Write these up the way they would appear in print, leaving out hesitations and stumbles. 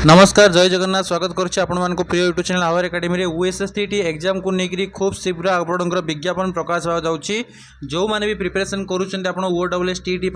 नमस्कार जय जगन्नाथ स्वागत करुच्ची आपण प्रिय यूट्यूब चैनल आवर एकेडमी रे यूएसएससीटी एग्जाम को लेकर खूब शीघ्र आपंकर विज्ञापन प्रकाश होगा जाऊँगी जो मैंने भी प्रिपरेशन करुँच ओडब्ल्यूएसटीटी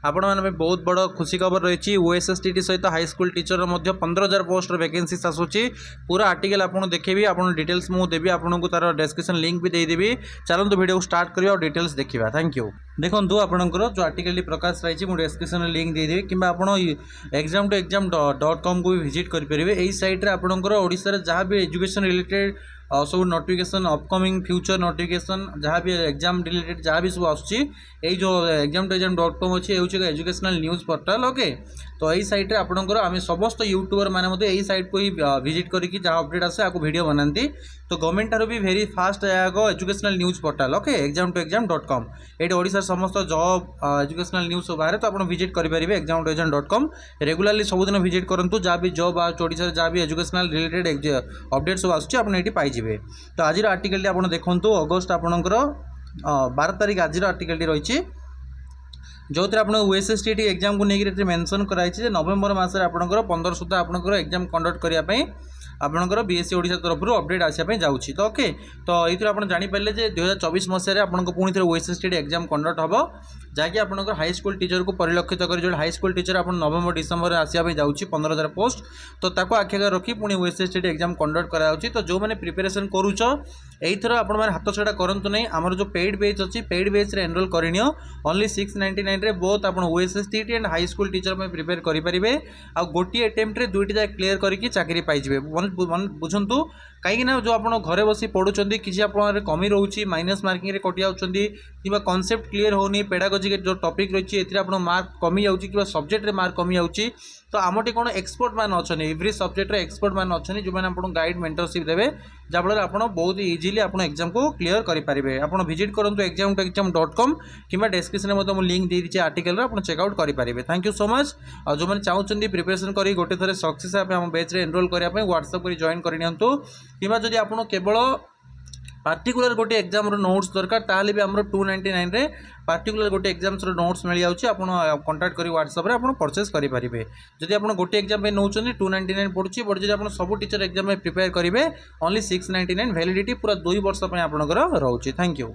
आपण मैंने बहुत बड़ खुशी खबर रही यूएसएसटीटी सहित हाईस्कल टीचर 15,000 पोस्ट वैकेंसीज आसूची पूरा आर्टिकल आपको देखेबी आपन डिटेल्स मुझे देवी आपको तार डिस्क्रिप्शन लिंक भी देदेवी। चलते वीडियो स्टार्ट करिया और डिटेल्स देखा। Thank you. देखो आपंकर जो आर्टिकल प्रकाश रही मुझे डिस्क्रिप्शन लिंक देदेवी कि exam2exam.com को भी विजिट करेंगे। यही सैट्रे आपंकर ओडिशा जहाँ भी एजुकेशन रिलेटेड सब नोटिफिकेशन अपकमिंग फ्यूचर नोटिफिकेशन जहाँ भी एग्जाम रिलेटेड जहाँ भी सब आसूँ जो exam2exam.com अच्छी हूँ एजुकेशनल न्यूज़ पोर्टाल। ओके तो यही सैट्रे आपंकर आम समस्त यूट्यूबर मैंने यही सैट को ही विजिट करके जहाँ अपडेट आसे आपको वीडियो बनाती तो गवर्नमेंट ठार भी भेरी fast educational news portal. Okay exam2exam.com ये ओडिशा समस्त जॉब एजुकेशनल न्यूज़ बाहर तो आप विजिट करेंगे exam2exam.com रेगुलाली सबुदिन विजिट करूँ जहाँ भी जॉब ओडिशा जहाँ भी एजुकेशनल रिलेटेड अपडेट सब आसूँ आपड़ी पाइबे। तो आज आर्टिकल आप देखूँ अगस्ट आपणकर 12 तारीख आज आर्टिकल रही जो थे आप यूएसएसटीटी एग्जाम को लेकर मेंशन कराई नवेम्बर मसरे आपंकर 15 सुधा आपंकर एग्जाम कंडक्ट करने आपंकर बीएससी ओडिशा तरफ अपडेट आसापी जाऊँगी। तो ओके तो ये आप जापारे जे 2024 मसीह आपको पुणी थे यूएसएसटीटी एग्जाम कंडक्ट हम जहाँकि आपंकर हाईस्कल टीचर को परिलक्षित कर जो हाईस्कल टीचर आप नवेम्बर डिसेम्बर आसापी जाऊँगी 15,000 पोस्ट तो आखि रखी पुणी यूएसएसटीटी एग्जाम कंडक्ट कराऊँगी। तो जो मैंने प्रिपेरेसन करुच यहीथर आप हाथ छड़ा करूँ नहीं आमर जो पेड बैच अच्छी पेड बैच एनरोल करनी ओनली 699 रे बोथ आप यूएसएसटीटी एंड हाईस्कल टीचर में प्रिपेयर करेंगे आ गोटे अटेम्प्ट दुईटी जाक क्लीयर करके चाकरी पाइबे। बुझंतु कहीं जो आप घरे बसी पढ़ुंट किसी आप कमी रोचे माइनस मार्किंग कटि जाऊँगी कि कॉन्सेप्ट क्लीयर होनी पेडागोजी जो टॉपिक रही है मार्क कमी जाऊँगी कि सब्जेक्ट रे मार्क कमी जाऊँगी तो आमटी कौन एक्सपर्ट मान अच्छा एवरी सब्जेक्ट एक्सपर्ट मान अच्छा जो मैंने आपको गाइड मेंटरशिप देवे जहाँफल आप बहुत इजिली आप एग्जाम को क्लीयर करेंगे। आप विजिट करूँ exam2exam.com कि डिस्क्रिप्शन में मुझे लिंक दे दीजिए आर्टिकल आप चेकआउट करेंगे। Thank you so much. और जो मैंने चाहते प्रिपरेशन कर गोटे थर सक्सेस आम बैच एनरोल करने व्हाट्सएप कर जॉइन करनी कि आप केवल पार्टिकुलर गोटे एग्जाम नोट्स दरकार ताहले भी आमर 299 रे पार्टिकुलर गोटे एग्जाम्स नोट्स मिल जाऊँगी आप कॉन्टाक्ट कर व्हाट्सएप रे आप परचेस करेंगे। जदि आप गोटे एग्जाम नौ 299 पड़ुची बट जब आप सब टीचर एग्जाम में प्रिपेयर करेंगे ओनली 699 वैलिडिटी पूरा 2 वर्ष आपंकर रोचे। Thank you.